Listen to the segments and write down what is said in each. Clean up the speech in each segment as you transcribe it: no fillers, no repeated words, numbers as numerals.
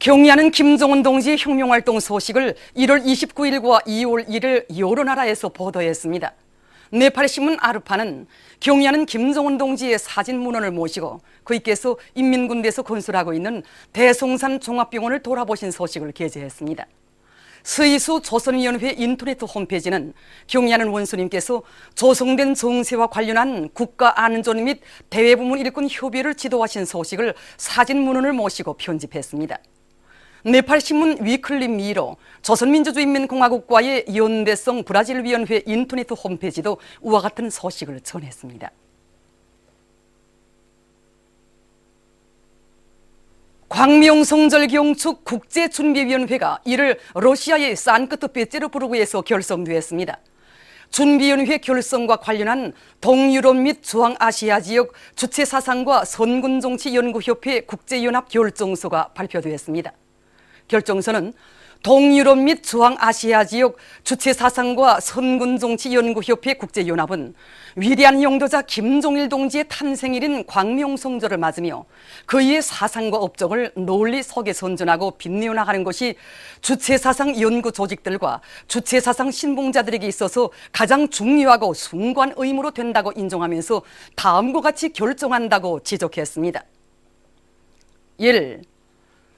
경의하는 김정은 동지의 혁명활동 소식을 1월 29일과 2월 1일 여러 나라에서 보도했습니다. 네팔 신문 아르파는 경의하는 김정은 동지의 사진 문헌을 모시고 그이께서 인민군대에서 건설하고 있는 대송산 종합병원을 돌아보신 소식을 게재했습니다. 스이수 조선위원회 인터넷 홈페이지는 경의하는 원수님께서 조성된 정세와 관련한 국가안전 및 대외부문 일꾼 협의를 지도하신 소식을 사진 문헌을 모시고 편집했습니다. 네팔 신문 위클리 미러, 조선민주주의인민공화국과의 연대성 브라질위원회 인터넷 홈페이지도 이와 같은 소식을 전했습니다. 광명성절 경축 국제준비위원회가 이를 러시아의 산크트페테르부르크에서 결성되었습니다. 준비위원회 결성과 관련한 동유럽 및 중앙아시아 지역 주체사상과 선군정치연구협회 국제연합 결정서가 발표되었습니다. 결정서는 동유럽 및 중앙아시아 지역 주체사상과 선군정치연구협회 국제연합은 위대한 영도자 김종일 동지의 탄생일인 광명성절을 맞으며 그의 사상과 업적을 널리 속에 선전하고 빛내어 나가는 것이 주체사상 연구 조직들과 주체사상 신봉자들에게 있어서 가장 중요하고 숭고한 의무로 된다고 인정하면서 다음과 같이 결정한다고 지적했습니다. 1.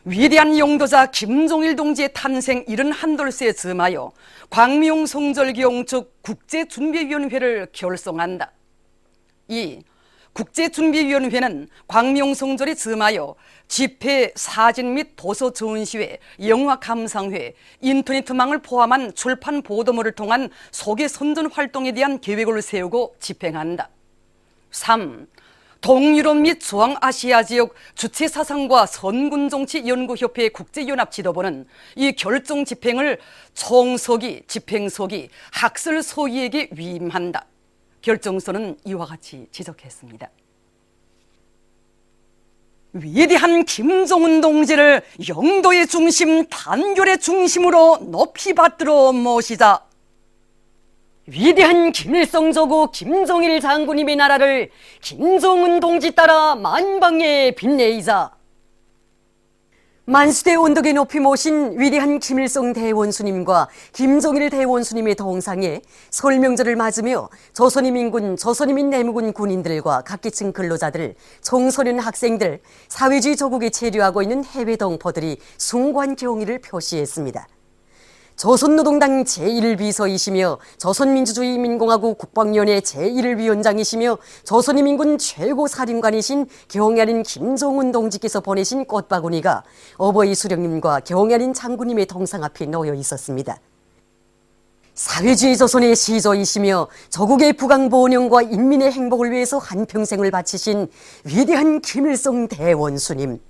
위대한 영도자 김종일 동지의 탄생 71돌세에 즈음하여 광명성절 경축 국제준비위원회를 결성한다. 2. 국제준비위원회는 광명성절에 즈음하여 집회, 사진 및 도서 전시회, 영화 감상회, 인터넷망을 포함한 출판 보도물을 통한 소개 선전 활동에 대한 계획을 세우고 집행한다. 3. 동유럽 및 중앙아시아 지역 주체사상과 선군정치연구협회 국제연합 지도부는 이 결정 집행을 총서기, 집행서기, 학설서기에게 위임한다. 결정서는 이와 같이 지적했습니다. 위대한 김정은 동지를 영도의 중심, 단결의 중심으로 높이 받들어 모시자. 위대한 김일성 조국 김정일 장군님의 나라를 김정은 동지 따라 만방에 빛내이자. 만수대 언덕에 높이 모신 위대한 김일성 대원수님과 김정일 대원수님의 동상에 설 명절을 맞으며 조선인민군, 조선인민 내무군 군인들과 각계층 근로자들, 청소년 학생들, 사회주의 조국에 체류하고 있는 해외 동포들이 숭고한 경의를 표시했습니다. 조선노동당 제1비서이시며 조선민주주의인민공화국 국방위원회 제1위원장이시며 조선인민군 최고사령관이신 경야린 김정은 동지께서 보내신 꽃바구니가 어버이 수령님과 경야린 장군님의 동상 앞에 놓여 있었습니다. 사회주의 조선의 시조이시며 조국의 부강번영과 인민의 행복을 위해서 한평생을 바치신 위대한 김일성 대원수님.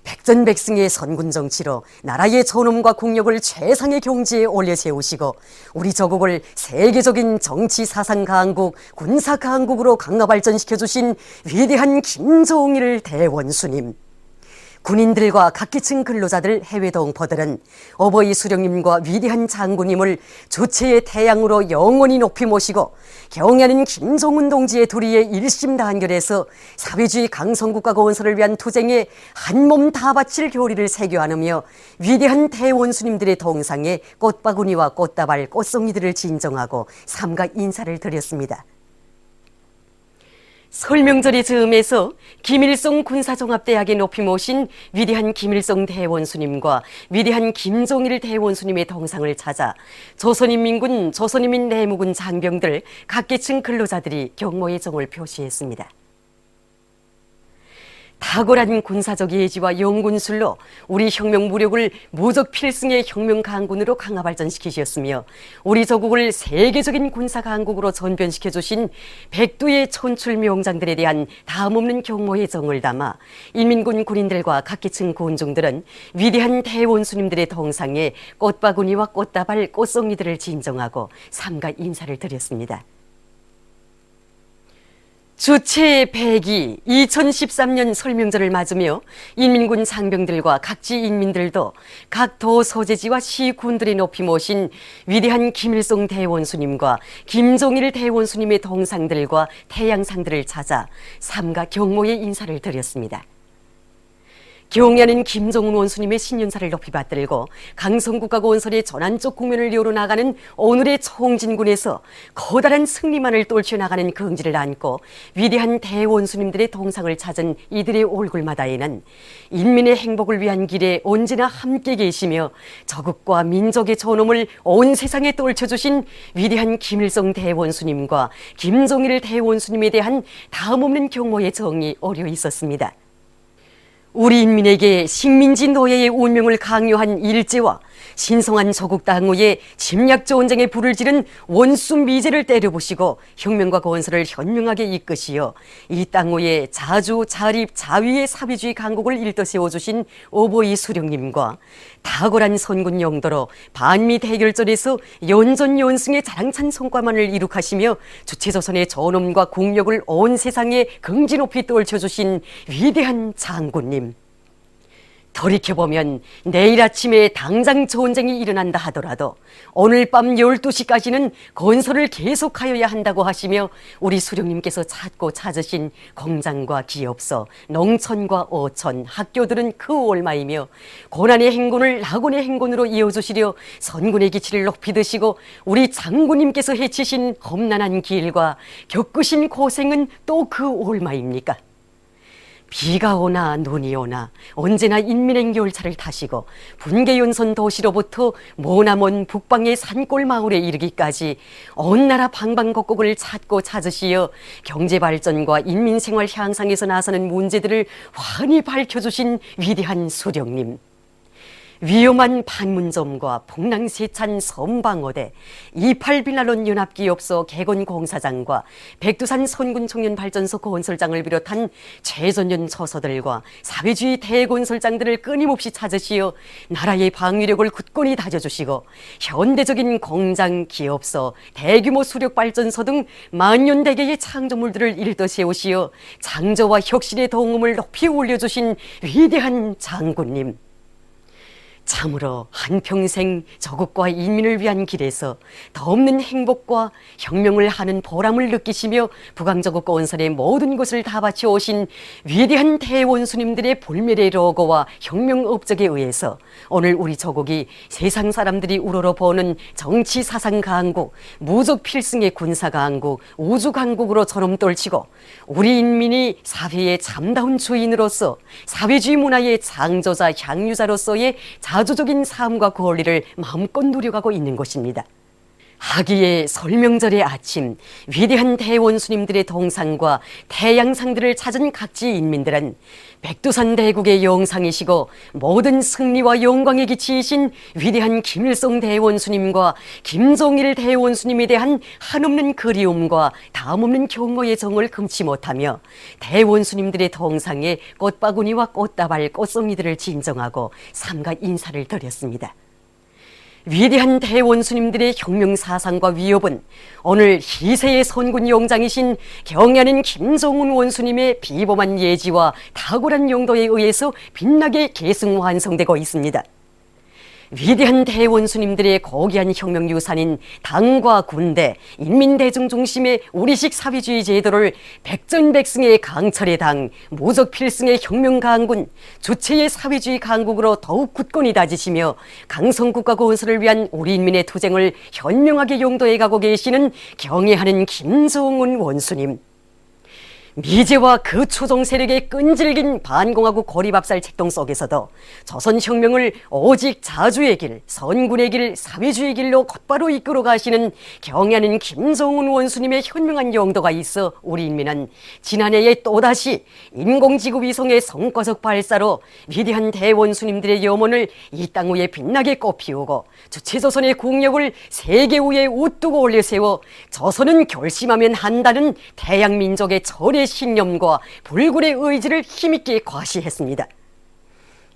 백전백승의 선군정치로 나라의 존엄과 국력을 최상의 경지에 올려세우시고 우리 조국을 세계적인 정치 사상 강국, 군사 강국으로 강화 발전시켜주신 위대한 김정일 대원수님. 군인들과 각계층 근로자들, 해외 동포들은 어버이 수령님과 위대한 장군님을 주체의 태양으로 영원히 높이 모시고 경의하는 김정은 동지의 도리에 일심단결해서 사회주의 강성국가 건설을 위한 투쟁에 한몸 다 바칠 교리를 새겨 안으며 위대한 대원수님들의 동상에 꽃바구니와 꽃다발, 꽃송이들을 진정하고 삼가 인사를 드렸습니다. 설명절이 즈음해서 김일성 군사종합대학에 높이 모신 위대한 김일성 대원수님과 위대한 김종일 대원수님의 동상을 찾아 조선인민군, 조선인민 내무군 장병들, 각계층 근로자들이 경모의 정을 표시했습니다. 탁월한 군사적 예지와 영군술로 우리 혁명 무력을 무적 필승의 혁명 강군으로 강화 발전시키셨으며 우리 조국을 세계적인 군사 강국으로 전변시켜 주신 백두의 천출 명장들에 대한 다음없는 경모의 정을 담아 인민군 군인들과 각계층 군중들은 위대한 대원수님들의 동상에 꽃바구니와 꽃다발, 꽃송이들을 진정하고 삼가 인사를 드렸습니다. 주체 100이 2013년 설명절을 맞으며 인민군 장병들과 각지 인민들도 각 도 소재지와 시군들이 높이 모신 위대한 김일성 대원수님과 김종일 대원수님의 동상들과 태양상들을 찾아 삼가 경모의 인사를 드렸습니다. 경야는 김정은 원수님의 신년사를 높이 받들고 강성국과 건설의 전환적 국면을 이어로 나가는 오늘의 청진군에서 커다란 승리만을 떨쳐나가는 긍지를 안고 위대한 대원수님들의 동상을 찾은 이들의 얼굴마다에는 인민의 행복을 위한 길에 언제나 함께 계시며 저국과 민족의 존엄을 온 세상에 떨쳐주신 위대한 김일성 대원수님과 김정일 대원수님에 대한 다음없는 경모의 정이 어려 있었습니다. 우리 인민에게 식민지 노예의 운명을 강요한 일제와 신성한 조국 당후의 침략 전쟁에 불을 지른 원수 미제를 때려부시고 혁명과 건설을 현명하게 이끄시어 이 당후의 자주 자립 자위의 사회주의 강국을 일떠 세워주신 어버이 수령님과 탁월한 선군 영도로 반미 대결전에서 연전연승의 자랑찬 성과만을 이룩하시며 주체조선의 존엄과 국력을 온 세상에 긍지 높이 떨쳐주신 위대한 장군님. 돌이켜보면 내일 아침에 당장 전쟁이 일어난다 하더라도 오늘 밤 12시까지는 건설을 계속하여야 한다고 하시며 우리 수령님께서 찾고 찾으신 공장과 기업소, 농촌과 어촌, 학교들은 그 얼마이며 고난의 행군을 낙원의 행군으로 이어주시려 선군의 기치를 높이 드시고 우리 장군님께서 헤치신 험난한 길과 겪으신 고생은 또 그 얼마입니까? 비가 오나 눈이 오나 언제나 인민행 열차를 타시고 분계연선 도시로부터 머나먼 북방의 산골 마을에 이르기까지 온 나라 방방곡곡을 찾고 찾으시어 경제발전과 인민생활 향상에서 나서는 문제들을 환히 밝혀주신 위대한 수령님. 위험한 판문점과 풍랑세찬 섬방어대, 28빌라론 연합기업소 개건공사장과 백두산 선군청년발전소 건설장을 비롯한 최전년 처소들과 사회주의 대건설장들을 끊임없이 찾으시어 나라의 방위력을 굳건히 다져주시고 현대적인 공장, 기업소, 대규모 수력발전소 등 만년대계의 창조물들을 일떠 세우시어 창조와 혁신의 동음을 높이 올려주신 위대한 장군님. 참으로 한평생 저국과 인민을 위한 길에서 더 없는 행복과 혁명을 하는 보람을 느끼시며 북왕저국 건설의 모든 것을 다 바쳐 오신 위대한 대원수님들의 불멸의 로고와 혁명 업적에 의해서 오늘 우리 저국이 세상 사람들이 우러러 보는 정치 사상 강국, 무적 필승의 군사 강국, 우주 강국으로 저름 떨치고 우리 인민이 사회의 참다운 주인으로서 사회주의 문화의 창조자, 향유자로서의 자주적인 삶과 권리를 마음껏 누려가고 있는 것입니다. 하기에 설명절의 아침, 위대한 대원수님들의 동상과 태양상들을 찾은 각지 인민들은 백두산 대국의 영상이시고 모든 승리와 영광의 기치이신 위대한 김일성 대원수님과 김정일 대원수님에 대한 한없는 그리움과 다음없는 경호의 정을 금치 못하며 대원수님들의 동상에 꽃바구니와 꽃다발, 꽃송이들을 진정하고 삼가 인사를 드렸습니다. 위대한 대원수님들의 혁명사상과 위협은 오늘 희세의 선군 용장이신 경야는 김정은 원수님의 비범한 예지와 탁월한 용도에 의해서 빛나게 계승완성되고 있습니다. 위대한 대원수님들의 고귀한 혁명 유산인 당과 군대, 인민대중 중심의 우리식 사회주의 제도를 백전백승의 강철의 당, 무적 필승의 혁명 강군, 주체의 사회주의 강국으로 더욱 굳건히 다지시며 강성국가 건설을 위한 우리 인민의 투쟁을 현명하게 용도해 가고 계시는 경애하는 김정은 원수님. 미제와 그 초종 세력의 끈질긴 반공하고 고리밥살 책동 속에서도 조선혁명을 오직 자주의 길, 선군의 길, 사회주의 길로 곧바로 이끌어 가시는 경애하는 김정은 원수님의 현명한 용도가 있어 우리 인민은 지난해에 또다시 인공지구 위성의 성과적 발사로 위대한 대원수님들의 염원을 이 땅 위에 빛나게 꽃피우고 주체조선의 국력을 세계 위에 우뚝 올려세워 조선은 결심하면 한다는 태양민족의 절의 신념과 불굴의 의지를 힘있게 과시했습니다.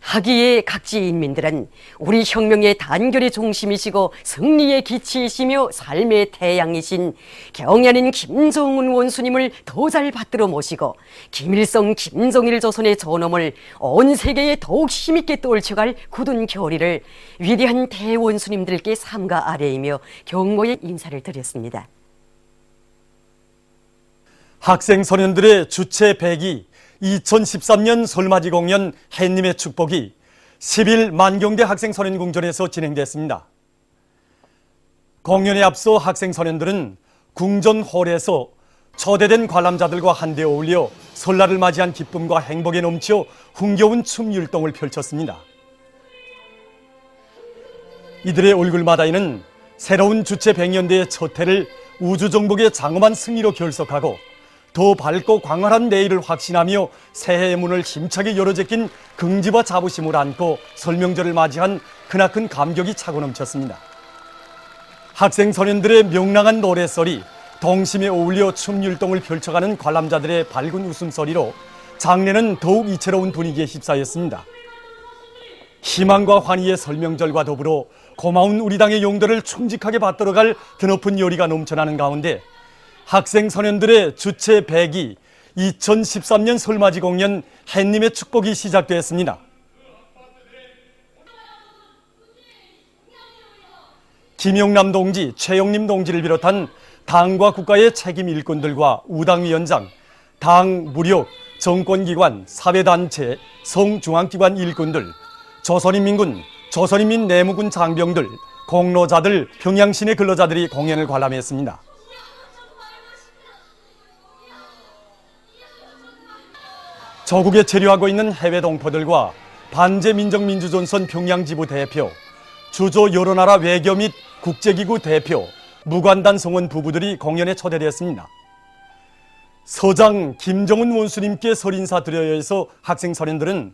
하기에 각지 인민들은 우리 혁명의 단결의 중심이시고 승리의 기치이시며 삶의 태양이신 경애하는 김정은 원수님을 더 잘 받들어 모시고 김일성, 김정일 조선의 존엄을 온 세계에 더욱 힘있게 떨쳐갈 굳은 결의를 위대한 대원수님들께 삼가 아뢰이며 경고의 인사를 드렸습니다. 학생 소년들의 주체 배기 2013년 설맞이 공연 햇님의 축복이 10일 만경대 학생소년궁전에서 진행됐습니다. 공연에 앞서 학생소년들은 궁전홀에서 초대된 관람자들과 한데 어울려 설날을 맞이한 기쁨과 행복에 넘쳐 흥겨운 춤 율동을 펼쳤습니다. 이들의 얼굴마다에는 새로운 주체 100년대의 첫 해를 우주정복의 장엄한 승리로 결석하고 더 밝고 광활한 내일을 확신하며 새해의 문을 힘차게 열어제낀 긍지와 자부심을 안고 설명절을 맞이한 크나큰 감격이 차고 넘쳤습니다. 학생 소년들의 명랑한 노래소리, 동심에 어울려 춤율동을 펼쳐가는 관람자들의 밝은 웃음소리로 장례는 더욱 이채로운 분위기에 휩싸였습니다. 희망과 환희의 설명절과 더불어 고마운 우리 당의 용도를 충직하게 받들어갈 드높은 열의가 넘쳐나는 가운데 학생 소년들의 주체 100기 2013년 설맞이 공연 햇님의 축복이 시작되었습니다. 김영남 동지, 최영림 동지를 비롯한 당과 국가의 책임 일꾼들과 우당위원장, 당, 무력, 정권기관, 사회단체, 성중앙기관 일꾼들, 조선인민군, 조선인민 내무군 장병들, 공로자들, 평양시내 근로자들이 공연을 관람했습니다. 조국에 체류하고 있는 해외 동포들과 반제민정민주전선 평양지부 대표, 주조 여러 나라 외교 및 국제기구 대표, 무관단 성원 부부들이 공연에 초대되었습니다. 서장 김정은 원수님께 설인사 드려야 해서 학생 소년들은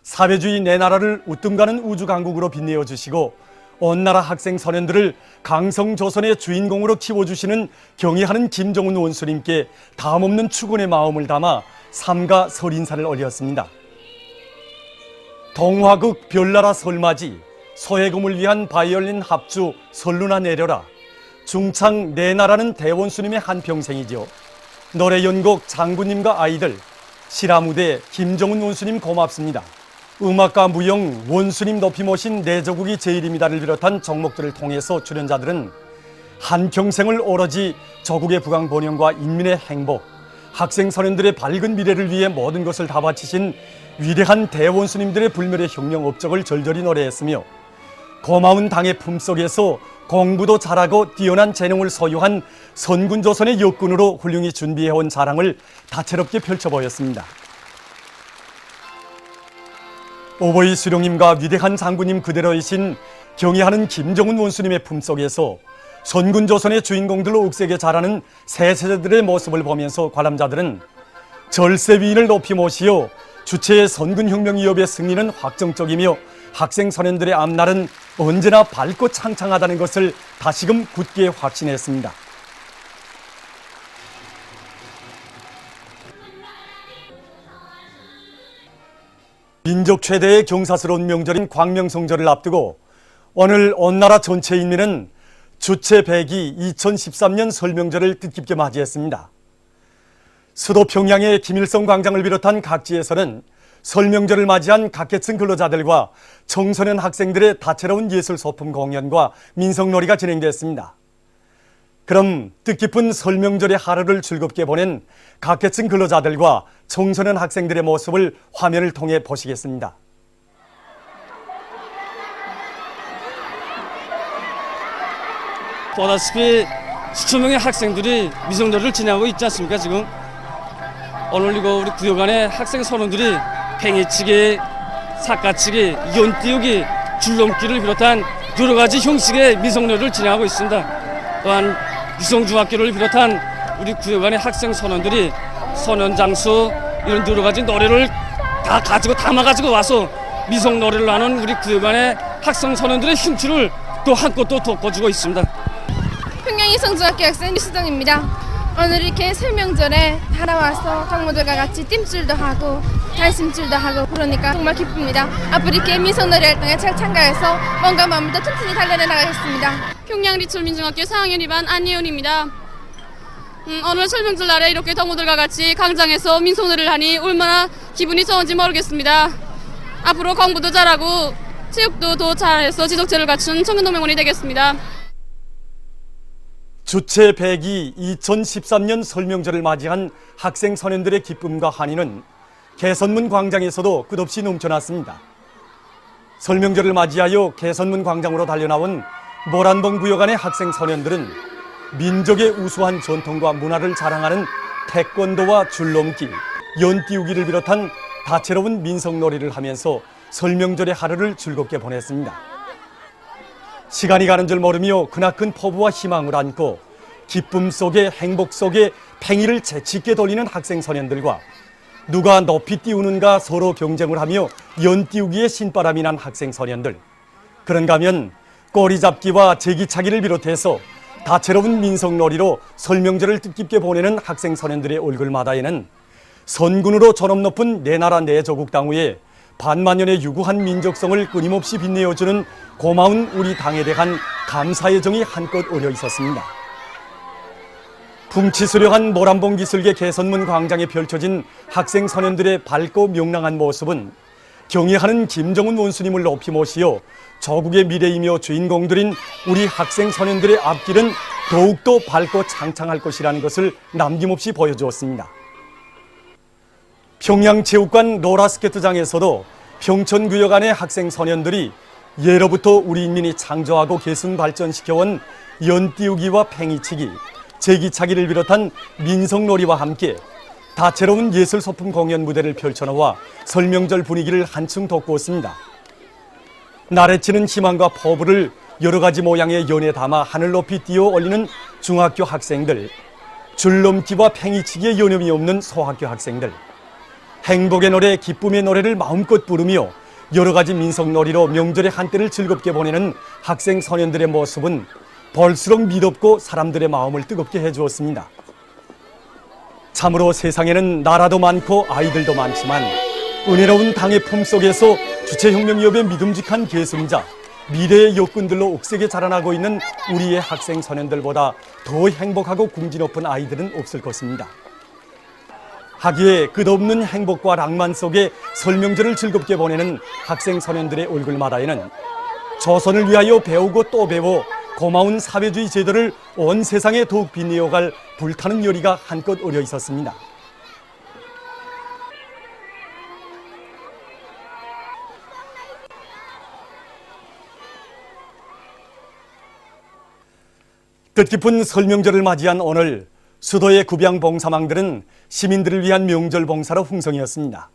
사회주의 내 나라를 우뜸가는 우주강국으로 빛내어 주시고 온 나라 학생 소년들을 강성조선의 주인공으로 키워주시는 경애하는 김정은 원수님께 다함없는 축원의 마음을 담아 삼가 설인사를 올렸습니다. 동화극 별나라 설맞이, 소해금을 위한 바이올린 합주 설루나 내려라, 중창 내 나라는 대원수님의 한평생이죠. 노래 연곡 장군님과 아이들, 실화무대 김정은 원수님 고맙습니다, 음악가 무용 원수님 높이 모신 내 조국이 제일입니다를 비롯한 종목들을 통해서 출연자들은 한평생을 오로지 조국의 부강 번영과 인민의 행복, 학생 소년들의 밝은 미래를 위해 모든 것을 다 바치신 위대한 대원수님들의 불멸의 혁명 업적을 절절히 노래했으며 고마운 당의 품속에서 공부도 잘하고 뛰어난 재능을 소유한 선군조선의 역군으로 훌륭히 준비해온 자랑을 다채롭게 펼쳐보였습니다. 오보이 수령님과 위대한 장군님 그대로이신 경애하는 김정은 원수님의 품속에서 선군조선의 주인공들로 억세게 자라는 새 세대들의 모습을 보면서 관람자들은 절세 위인을 높이 모시어 주체의 선군혁명위협의 승리는 확정적이며 학생 소년들의 앞날은 언제나 밝고 창창하다는 것을 다시금 굳게 확신했습니다. 민족 최대의 경사스러운 명절인 광명성절을 앞두고 오늘 온 나라 전체 인민은 주체 100기 2013년 설명절을 뜻깊게 맞이했습니다. 수도 평양의 김일성 광장을 비롯한 각지에서는 설명절을 맞이한 각계층 근로자들과 청소년 학생들의 다채로운 예술 소품 공연과 민속놀이가 진행됐습니다. 그럼 뜻깊은 설명절의 하루를 즐겁게 보낸 각계층 근로자들과 청소년 학생들의 모습을 화면을 통해 보시겠습니다. 보다시피 수천 명의 학생들이 미성놀이를 진행하고 있지 않습니까? 지금 오늘 이거 우리 구역 안에 학생 선원들이 팽이치기, 삿갓치기, 연띄우기, 줄넘기를 비롯한 여러 가지 형식의 미성놀이를 진행하고 있습니다. 또한 유성중학교를 비롯한 우리 구역 안의 학생 선원들이 선연장수 이런 여러 가지 노래를 다 가지고 담아가지고 와서 미성놀이를 하는 우리 구역 안의 학생 선원들의 힘줄을 또 한껏 또 돋궈주고 있습니다. 평양 이성중학교 학생 류수정입니다. 오늘 이렇게 설명절에 달아와서 동무들과 같이 띰줄도 하고 단심줄도 하고 그러니까 정말 기쁩니다. 앞으로 이렇게 미성놀이 활동에 잘 참가해서 뭔가 마음을 더 튼튼히 단련해 나가겠습니다. 평양 리철민중학교 4학년 2반 안예은입니다. 오늘 설명절 날에 이렇게 동무들과 같이 광장에서 민속놀이를 하니 얼마나 기분이 좋은지 모르겠습니다. 앞으로 공부도 잘하고 체육도 더 잘해서 지적체를 갖춘 청년동맹원이 되겠습니다. 주체 100이 2013년 설명절을 맞이한 학생 선현들의 기쁨과 환희는 개선문 광장에서도 끝없이 넘쳐났습니다. 설명절을 맞이하여 개선문 광장으로 달려나온 모란봉 구역 안의 학생 선현들은 민족의 우수한 전통과 문화를 자랑하는 태권도와 줄넘기, 연띄우기를 비롯한 다채로운 민속놀이를 하면서 설명절의 하루를 즐겁게 보냈습니다. 시간이 가는 줄 모르며 크나큰 포부와 희망을 안고 기쁨 속에 행복 속에 팽이를 재치있게 돌리는 학생 선현들과 누가 높이 띄우는가 서로 경쟁을 하며 연띄우기에 신바람이 난 학생 선현들. 그런가 하면 꼬리잡기와 제기차기를 비롯해서 다채로운 민속놀이로 설명절을 뜻깊게 보내는 학생 선현들의 얼굴마다에는 선군으로 존엄 높은 내 나라 내 조국 당후에 반만년의 유구한 민족성을 끊임없이 빛내어주는 고마운 우리 당에 대한 감사의 정이 한껏 어려 있었습니다. 풍치수려한 모란봉 기슭의 개선문 광장에 펼쳐진 학생 선현들의 밝고 명랑한 모습은 경애하는 김정은 원수님을 높이 모시어 조국의 미래이며 주인공들인 우리 학생 선현들의 앞길은 더욱더 밝고 창창할 것이라는 것을 남김없이 보여주었습니다. 평양체육관 롤러스케이트장에서도 평촌구역 안의 학생 선현들이 예로부터 우리 인민이 창조하고 계승 발전시켜온 연띄우기와 팽이치기, 제기차기를 비롯한 민속놀이와 함께 다채로운 예술 소품 공연 무대를 펼쳐놓아 설명절 분위기를 한층 돋구었습니다. 나래치는 희망과 포부를 여러 가지 모양의 연에 담아 하늘 높이 띄어 올리는 중학교 학생들, 줄넘기와 팽이치기에 여념이 없는 소학교 학생들, 행복의 노래, 기쁨의 노래를 마음껏 부르며 여러 가지 민속놀이로 명절의 한때를 즐겁게 보내는 학생 선현들의 모습은 볼수록 미덥고 사람들의 마음을 뜨겁게 해주었습니다. 참으로 세상에는 나라도 많고 아이들도 많지만 은혜로운 당의 품속에서 주체혁명위협의 믿음직한 계승자, 미래의 역군들로 옥색에 자라나고 있는 우리의 학생 선현들보다 더 행복하고 궁지 높은 아이들은 없을 것입니다. 하기에 끝없는 행복과 낭만 속에 설명절을 즐겁게 보내는 학생 선현들의 얼굴마다에는 조선을 위하여 배우고 또 배워 고마운 사회주의 제도를 온 세상에 더욱 빛내어갈 불타는 열의가 한껏 어려 있었습니다. 뜻깊은 설명절을 맞이한 오늘 수도의 구병 봉사망들은 시민들을 위한 명절 봉사로 흥성이었습니다.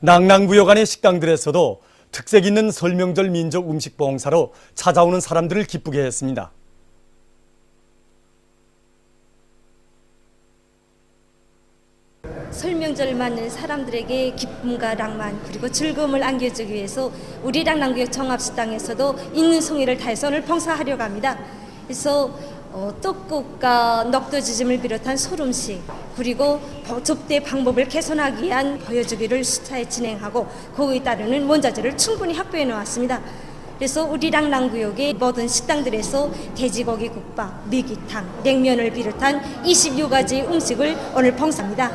낭랑구역 안의 식당들에서도 특색 있는 설명절 민족 음식 봉사로 찾아오는 사람들을 기쁘게 했습니다. 설명절 맞는 사람들에게 기쁨과 낭만 그리고 즐거움을 안겨주기 위해서 우리 낭랑구역 종합식당에서도 있는 송이를 다해서 오늘 봉사하려고 합니다. 그래서 떡국과 넉도지짐을 비롯한 소름식 그리고 접대 방법을 개선하기 위한 보여주기를 수차에 진행하고 그에 따르는 원자재를 충분히 확보해 놓았습니다. 그래서 우리 랑랑구역의 모든 식당들에서 돼지고기 국밥, 미기탕, 냉면을 비롯한 26가지 음식을 오늘 봉사합니다.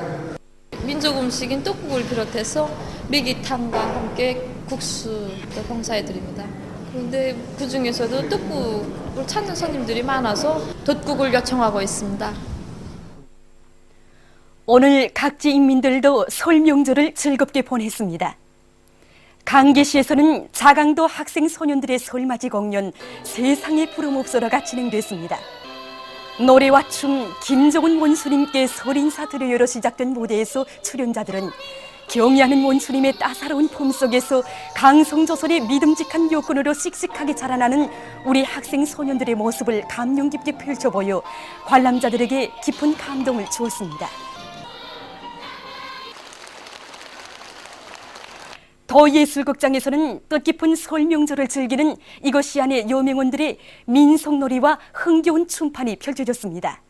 민족 음식인 떡국을 비롯해서 미기탕과 함께 국수도 봉사해드립니다. 그런데 그 중에서도 떡국을 찾는 손님들이 많아서 돛국을 요청하고 있습니다. 오늘 각지 인민들도 설명절을 즐겁게 보냈습니다. 강계시에서는 자강도 학생 소년들의 설맞이 공연 세상의 부름 없어라가 진행됐습니다. 노래와 춤, 김정은 원수님께 설인사 드려요로 시작된 무대에서 출연자들은 경애하는 원수님의 따사로운 품속에서 강성조선의 믿음직한 요건으로 씩씩하게 자라나는 우리 학생 소년들의 모습을 감명 깊게 펼쳐보여 관람자들에게 깊은 감동을 주었습니다. 도예술극장에서는 뜻깊은 설명절을 즐기는 이곳 시안의 여명원들의 민속놀이와 흥겨운 춤판이 펼쳐졌습니다.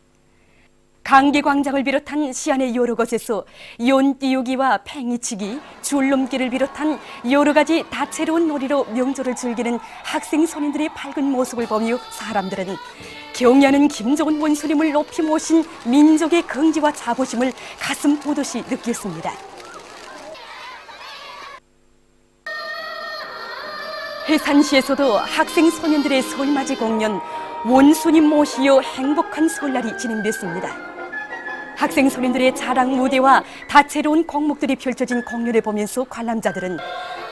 강계광장을 비롯한 시안의 여러 곳에서 연띄우기와 팽이치기, 줄넘기를 비롯한 여러 가지 다채로운 놀이로 명절을 즐기는 학생 소년들의 밝은 모습을 보며 사람들은 경애하는 김정은 원수님을 높이 모신 민족의 긍지와 자부심을 가슴 보듯이 느꼈습니다. 해산시에서도 학생 소년들의 설맞이 공연 원수님 모시어 행복한 설날이 진행됐습니다. 학생 소년들의 자랑 무대와 다채로운 곡목들이 펼쳐진 공연을 보면서 관람자들은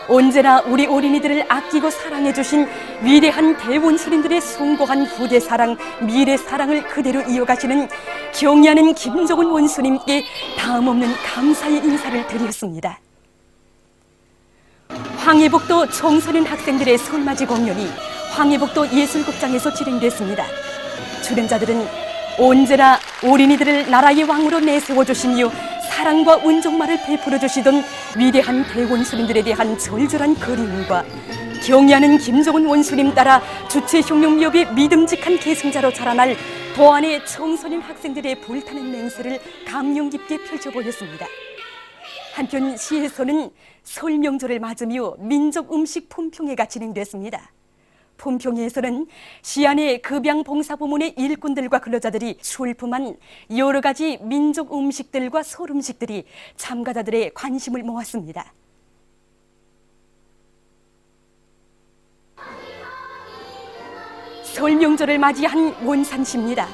언제나 우리 어린이들을 아끼고 사랑해주신 위대한 대원수님들의 숭고한 후대 사랑, 미래 사랑을 그대로 이어가시는 경의하는 김정은 원수님께 다음없는 감사의 인사를 드렸습니다. 황해북도 청소년 학생들의 설맞이 공연이 황해북도 예술극장에서 진행됐습니다. 출연자들은 언제나 어린이들을 나라의 왕으로 내세워주시며 사랑과 은종말을 베풀어 주시던 위대한 대원수님들에 대한 절절한 그리움과 경의하는 김정은 원수님 따라 주체혁명기업의 믿음직한 계승자로 자라날 도안의 청소년 학생들의 불타는 맹세를 감명 깊게 펼쳐보였습니다. 한편 시에서는 설 명절을 맞으며 민족 음식 품평회가 진행됐습니다. 품평회에서는 시안의 급양봉사부문의 일꾼들과 근로자들이 출품한 여러 가지 민족 음식들과 설 음식들이 참가자들의 관심을 모았습니다. 설 명절을 맞이한 원산시입니다.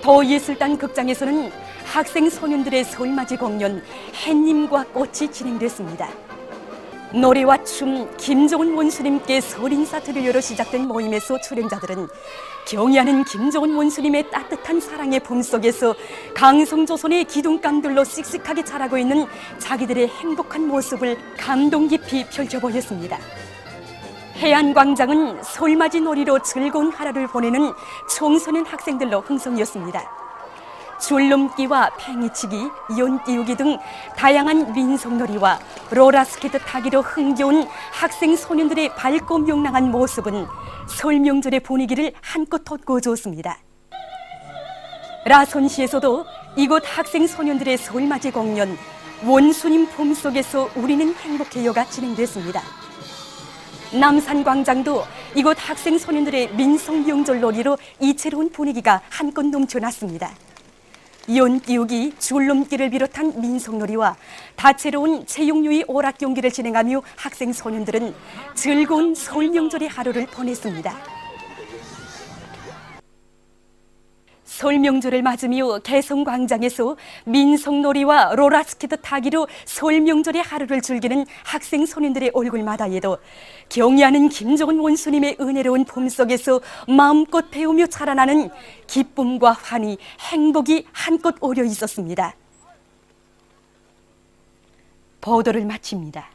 더예술단 극장에서는 학생 소년들의 설맞이 공연 햇님과 꽃이 진행됐습니다. 노래와 춤, 김정은 원수님께 설 인사 드리려로 시작된 모임에서 출연자들은 경의하는 김정은 원수님의 따뜻한 사랑의 품속에서 강성조선의 기둥감들로 씩씩하게 자라고 있는 자기들의 행복한 모습을 감동 깊이 펼쳐보였습니다. 해안광장은 설맞이 놀이로 즐거운 하루를 보내는 청소년 학생들로 흥성이었습니다. 줄넘기와 팽이치기, 연띄우기 등 다양한 민속놀이와 롤러스케이트 타기로 흥겨운 학생 소년들의 밝고 명랑한 모습은 설 명절의 분위기를 한껏 돋구어주었습니다. 라선시에서도 이곳 학생 소년들의 설맞이 공연 원수님 품속에서 우리는 행복해요가 진행됐습니다. 남산광장도 이곳 학생 소년들의 민속 명절 놀이로 이채로운 분위기가 한껏 넘쳐났습니다. 연띄우기, 줄넘기를 비롯한 민속놀이와 다채로운 체육류의 오락 경기를 진행하며 학생 소년들은 즐거운 설 명절의 하루를 보냈습니다. 설 명절을 맞으며 개성광장에서 민속놀이와 롤러스케이트 타기로 설 명절의 하루를 즐기는 학생 소년들의 얼굴마다에도 경의하는 김정은 원수님의 은혜로운 품속에서 마음껏 배우며 자라나는 기쁨과 환희, 행복이 한껏 오려 있었습니다. 보도를 마칩니다.